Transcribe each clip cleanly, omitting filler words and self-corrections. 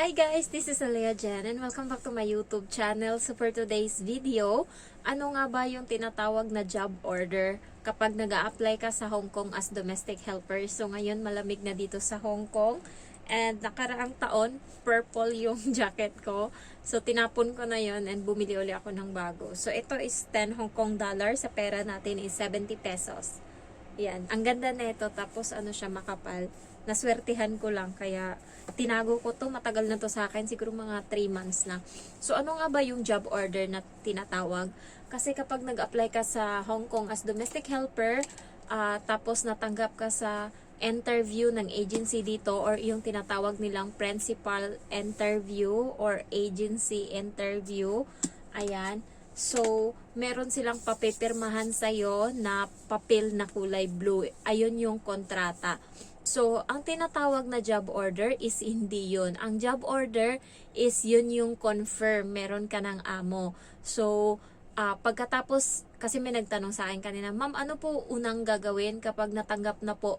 Hi guys, this is Alea Jen and welcome back to my YouTube channel. So for today's video, ano nga ba yung tinatawag na job order kapag nag-a-apply ka sa Hong Kong as domestic helper? So ngayon malamig na dito sa Hong Kong and nakaraang taon, purple yung jacket ko. So tinapon ko na yon and bumili uli ako ng bago. So ito is 10 Hong Kong dollar, sa pera natin is 70 pesos. Yan, ang ganda nito, tapos ano siya, makapal. Naswertihan ko lang, kaya tinago ko to, matagal na to sa akin, siguro mga 3 months na. So ano nga ba yung job order na tinatawag? Kasi kapag nag-apply ka sa Hong Kong as domestic helper, tapos natanggap ka sa interview ng agency dito, or yung tinatawag nilang principal interview or agency interview, ayan. So, meron silang papipirmahan sa'yo na papel na kulay blue. Ayun yung kontrata. So, ang tinatawag na job order is hindi yun. Ang job order is yun yung confirm. Meron ka ng amo. So, pagkatapos, kasi may nagtanong sa akin kanina, ma'am, ano po unang gagawin kapag natanggap na po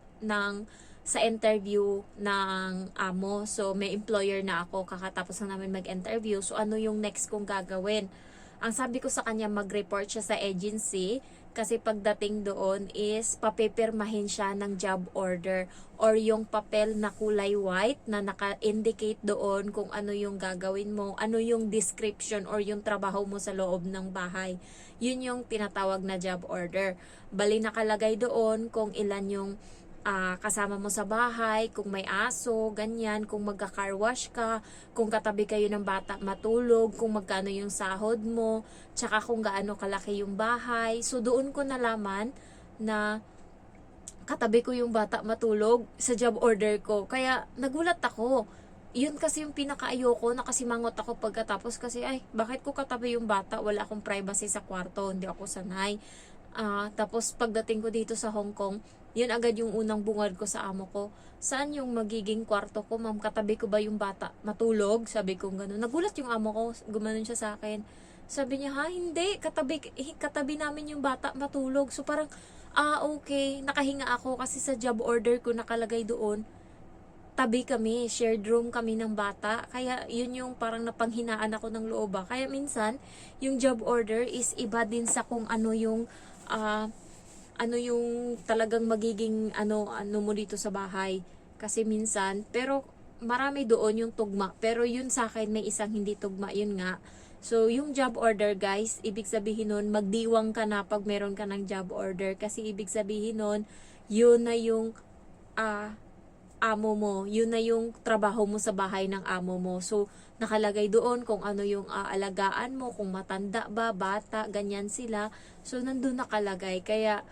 sa interview ng amo? So, may employer na ako. Kakatapos na namin mag-interview. So, ano yung next kong gagawin? Ang sabi ko sa kanya, mag-report siya sa agency kasi pagdating doon is papipirmahin siya ng job order or yung papel na kulay white na naka-indicate doon kung ano yung gagawin mo, ano yung description or yung trabaho mo sa loob ng bahay. Yun yung tinatawag na job order. Bali nakalagay doon kung ilan yung kasama mo sa bahay, kung may aso, ganyan, kung magka-car wash ka, kung katabi kayo ng bata matulog, kung magkano yung sahod mo, tsaka kung gaano kalaki yung bahay. So doon ko nalaman na katabi ko yung bata matulog sa job order ko. Kaya nagulat ako. Yun kasi yung pinakaayoko, nakasimangot ako pagkatapos kasi bakit ko katabi yung bata? Wala akong privacy sa kwarto, hindi ako sanay. Tapos pagdating ko dito sa Hong Kong, yun agad yung unang bungad ko sa amo ko. Saan yung magiging kwarto ko, ma'am? Katabi ko ba yung bata matulog? Sabi ko gano'n. Nagulat yung amo ko, gumanon siya sa akin. Sabi niya, hindi, katabi namin yung bata matulog. So parang, okay, nakahinga ako kasi sa job order ko nakalagay doon, tabi kami, shared room kami ng bata. Kaya yun yung parang napanghinaan ako ng loob. Kaya minsan, yung job order is iba din sa kung ano yung talagang magiging ano mo dito sa bahay. Kasi minsan, pero marami doon yung tugma. Pero yun sa akin may isang hindi tugma, yun nga. So, yung job order guys, ibig sabihin nun, magdiwang ka na pag meron ka ng job order. Kasi ibig sabihin nun, yun na yung amo mo. Yun na yung trabaho mo sa bahay ng amo mo. So, nakalagay doon kung ano yung aalagaan mo, kung matanda ba, bata, ganyan sila. So, nandun nakalagay. Kaya,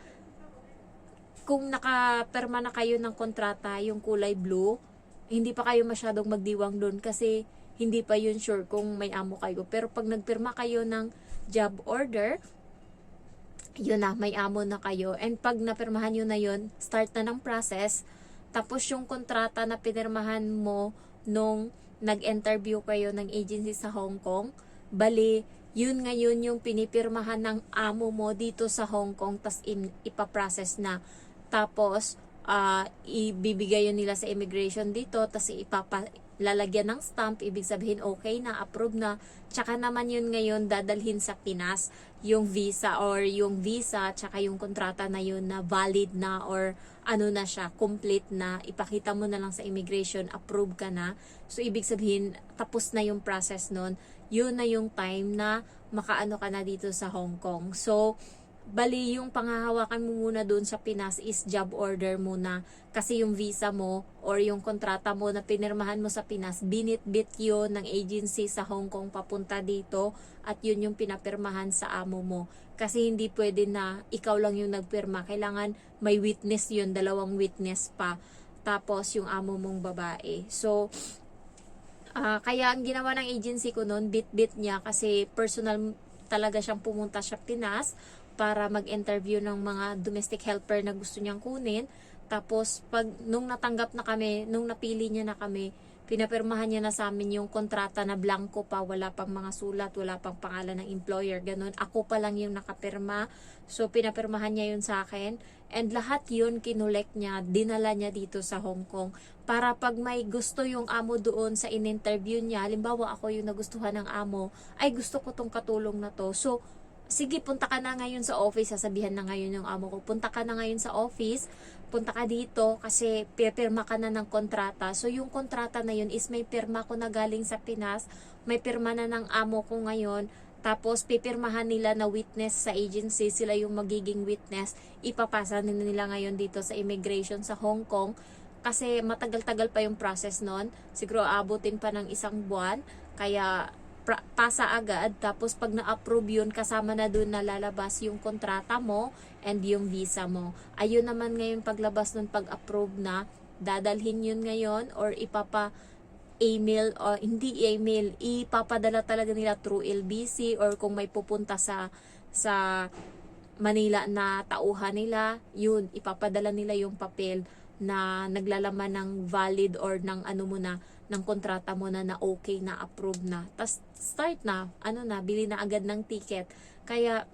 kung nakaperma na kayo ng kontrata, yung kulay blue, hindi pa kayo masyadong magdiwang doon kasi hindi pa yun sure kung may amo kayo. Pero pag nagpirma kayo ng job order, yun na, may amo na kayo. And pag napirmahan yun na yun, start na ng process. Tapos yung kontrata na pinirmahan mo nung nag-interview kayo ng agency sa Hong Kong, bali, yun ngayon yung pinipirmahan ng amo mo dito sa Hong Kong, tas ipaprocess na. Tapos, ibibigay yun nila sa immigration dito, tas lalagyan ng stamp, ibig sabihin okay na, approve na. Tsaka naman yun ngayon dadalhin sa Pinas, yung visa tsaka yung kontrata na yun na valid na or ano na siya, complete na, ipakita mo na lang sa immigration, approve ka na. So, ibig sabihin, tapos na yung process nun. Yun na yung time na makaano ka na dito sa Hong Kong. So, bali yung panghahawakan mo muna doon sa Pinas is job order muna. Kasi yung visa mo or yung kontrata mo na pinirmahan mo sa Pinas, binitbit yun ng agency sa Hong Kong papunta dito at yun yung pinapirmahan sa amo mo. Kasi hindi pwede na ikaw lang yung nagpirma. Kailangan may witness yun, 2 witness pa. Tapos yung amo mong babae. So, kaya ang ginawa ng agency ko noon, bit-bit niya kasi personal talaga siyang pumunta sa Pinas para mag-interview ng mga domestic helper na gusto niyang kunin. Tapos, nung natanggap na kami, nung napili niya na kami, pinapirmahan niya na sa amin yung kontrata na blanco pa, wala pang mga sulat, wala pang pangalan ng employer, ganun. Ako pa lang yung nakapirma. So, pinapirmahan niya yun sa akin. And lahat yun, kinolek niya, dinala niya dito sa Hong Kong. Para pag may gusto yung amo doon sa in-interview niya, halimbawa ako yung nagustuhan ng amo, ay gusto ko tong katulong na to. So, sige, punta ka na ngayon sa office, sasabihan na ngayon yung amo ko, punta ka na ngayon sa office, punta ka dito kasi pipirma ka na ng kontrata. So, yung kontrata na yun is may pirma ko na galing sa Pinas, may pirma na ng amo ko ngayon, tapos pipirmahan nila na witness sa agency, sila yung magiging witness, ipapasa nila ngayon dito sa immigration sa Hong Kong, kasi matagal-tagal pa yung process nun, siguro abutin pa ng 1 buwan, kaya pasa agad, tapos pag na-approve yun, kasama na dun na lalabas yung kontrata mo and yung visa mo. Ayun naman ngayon paglabas nun, pag-approve na, dadalhin yun ngayon or email o hindi email, ipapadala talaga nila through LBC or kung may pupunta sa Manila na tauhan nila, yun, ipapadala nila yung papel na naglalaman ng valid or ng ano mo na, ng kontrata mo na okay na, approve na. Tas start na, bili na agad ng ticket. Kaya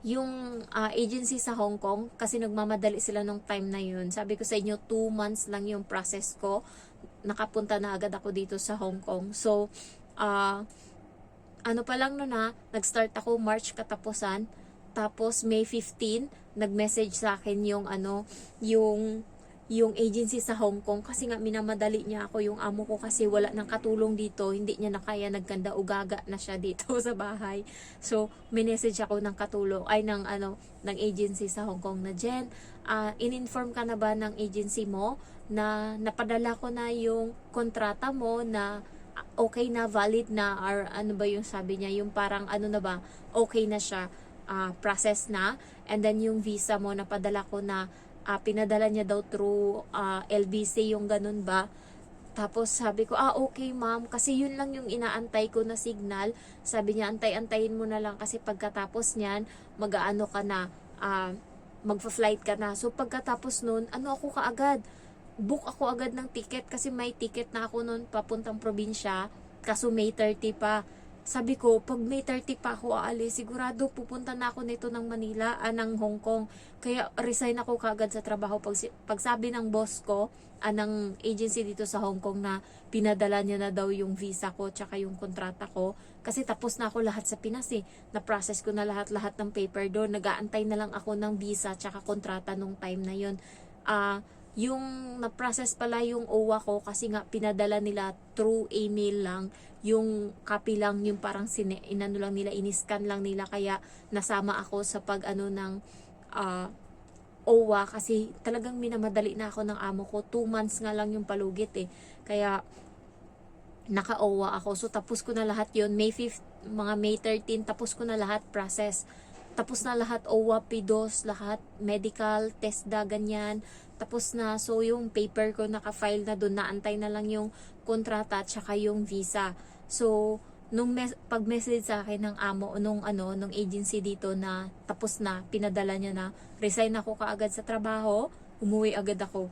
yung agency sa Hong Kong, kasi nagmamadali sila nung time na yun. Sabi ko sa inyo, 2 months lang yung process ko. Nakapunta na agad ako dito sa Hong Kong. So, pa lang nag-start ako March katapusan. Tapos May 15, nag-message sa akin yung agency sa Hong Kong, kasi nga minamadali niya ako, yung amo ko, kasi wala nang katulong dito, hindi niya na kaya, nagkanda ugaga na siya dito sa bahay. So, minessage ako ng katulong, ng agency sa Hong Kong na, Jen, in-inform ka na ba ng agency mo na napadala ko na yung kontrata mo na okay na, valid na, or ano ba yung sabi niya, yung parang okay na siya, process na, and then yung visa mo napadala ko na, pinadala niya daw through LBC, yung ganun ba. Tapos sabi ko, okay ma'am, kasi yun lang yung inaantay ko na signal. Sabi niya, antay-antayin mo na lang, kasi pagkatapos niyan, mag-aano ka na, magfa-flight ka na. So pagkatapos nun, ako kaagad, book ako agad ng ticket, kasi may ticket na ako nun papuntang probinsya, kaso May 30 pa. Sabi ko, pag May 30 pa ako aalis, sigurado pupunta na ako nito ng Manila, ng Hong Kong. Kaya resign ako kaagad sa trabaho. Pag sabi ng boss ko, ng agency dito sa Hong Kong, na pinadala niya na daw yung visa ko tsaka yung kontrata ko. Kasi tapos na ako lahat sa Pinas Na-process ko na lahat ng paper doon. Nag-aantay na lang ako ng visa tsaka kontrata nung time na yun. Yung na-process pala yung OWA ko, kasi nga pinadala nila through email lang, yung copy lang, yung parang lang nila, iniscan lang nila, kaya nasama ako sa ng OWA, kasi talagang minamadali na ako ng amo ko. 2 months nga lang yung palugit kaya naka-OWA ako. So tapos ko na lahat yun, mga May 13, tapos ko na lahat process. Tapos na lahat, OWA, PIDOS, lahat, medical, TESDA, ganyan. Tapos na, so yung paper ko naka-file na doon, naantay na lang yung kontrata at saka yung visa. So, nung pag-message sa akin ng amo, nung agency dito na tapos na, pinadala niya na, resign ako kaagad sa trabaho, umuwi agad ako.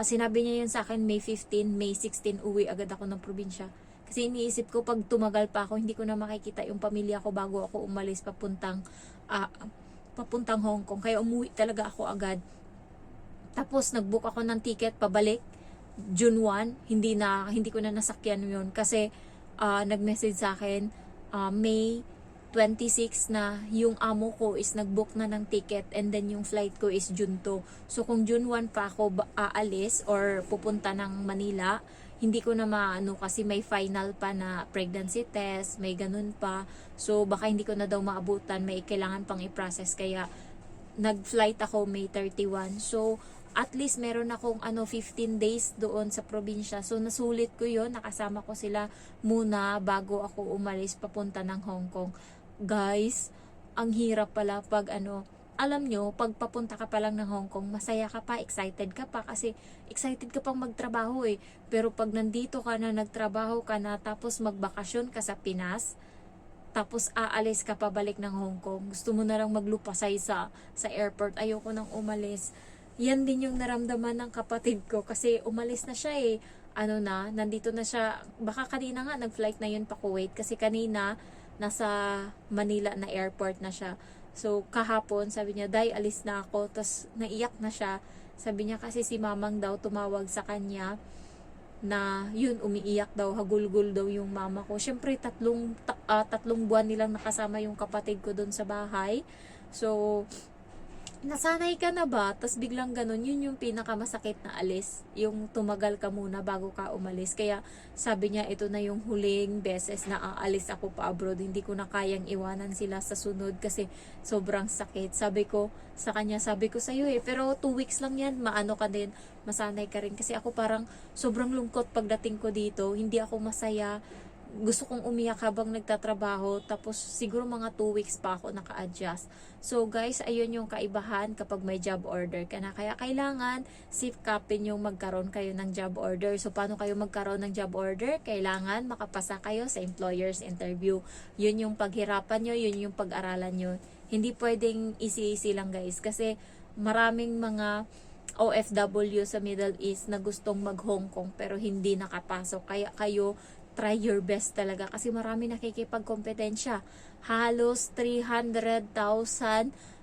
Sinabi niya yun sa akin May 15, May 16, uwi agad ako ng probinsya. Kasi iniisip ko, pag tumagal pa ako, hindi ko na makikita yung pamilya ko bago ako umalis papuntang Hong Kong. Kaya umuwi talaga ako agad. Tapos nag-book ako ng ticket pabalik June 1, hindi ko na nasakyan yun, kasi nag-message sa akin May 26 na yung amo ko is nag-book na ng ticket, and then yung flight ko is June 2. So kung June 1 pa ako aalis or pupunta ng Manila, hindi ko na maano, kasi may final pa na pregnancy test, may ganun pa. So baka hindi ko na daw maabutan, may kailangan pang i-process, kaya nag-flight ako May 31. So at least meron akong 15 days doon sa probinsya. So nasulit ko yon, nakasama ko sila muna bago ako umalis papunta ng Hong Kong. Guys, ang hirap pala pag alam nyo, pag papunta ka pa lang ng Hong Kong, masaya ka pa, excited ka pa, kasi excited ka pang magtrabaho Pero pag nandito ka na, nagtrabaho ka na, tapos magbakasyon ka sa Pinas, tapos aalis ka pabalik ng Hong Kong, gusto mo na lang maglupasay sa airport, ayoko nang umalis. Yan din yung naramdaman ng kapatid ko, kasi umalis na siya nandito na siya, baka kanina nga nag-flight na yun pa Kuwait kasi kanina nasa Manila na airport na siya. So kahapon sabi niya, "Day, alis na ako." Tas naiyak na siya. Sabi niya kasi si mamang daw tumawag sa kanya na yun, umiiyak daw, hagulgul daw yung mama ko. Syempre tatlong buwan nilang nakasama yung kapatid ko doon sa bahay. So nasanay ka na ba? Tas biglang ganun, yun yung pinakamasakit na alis. Yung tumagal ka muna bago ka umalis. Kaya sabi niya, ito na yung huling beses na aalis ako pa abroad. Hindi ko na kayang iwanan sila sa sunod kasi sobrang sakit. Sabi ko sa kanya, sabi ko sa'yo pero 2 weeks lang yan, maano ka din, masanay ka rin. Kasi ako parang sobrang lungkot pagdating ko dito. Hindi ako masaya. Gusto kong umiyak habang nagtatrabaho, tapos siguro mga 2 weeks pa ako naka-adjust. So guys, ayun yung kaibahan kapag may job order ka na. Kaya kailangan sikapin yung magkaroon kayo ng job order. So paano kayo magkaroon ng job order? Kailangan makapasa kayo sa employer's interview. Yun yung paghirapan nyo, yun yung pag-aralan nyo. Hindi pwedeng easy-easy lang guys, kasi maraming mga OFW sa Middle East na gustong mag-Hong Kong pero hindi nakapasok. Kaya kayo try your best talaga kasi marami nakikipagkompetensya. Halos 300,000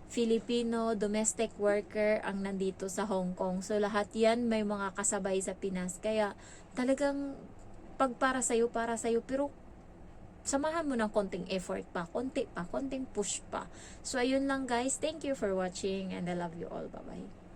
Filipino domestic worker ang nandito sa Hong Kong. So lahat yan may mga kasabay sa Pinas. Kaya talagang pag para sa'yo, pero samahan mo ng konting effort pa, konting push pa. So ayun lang guys, thank you for watching and I love you all. Bye bye.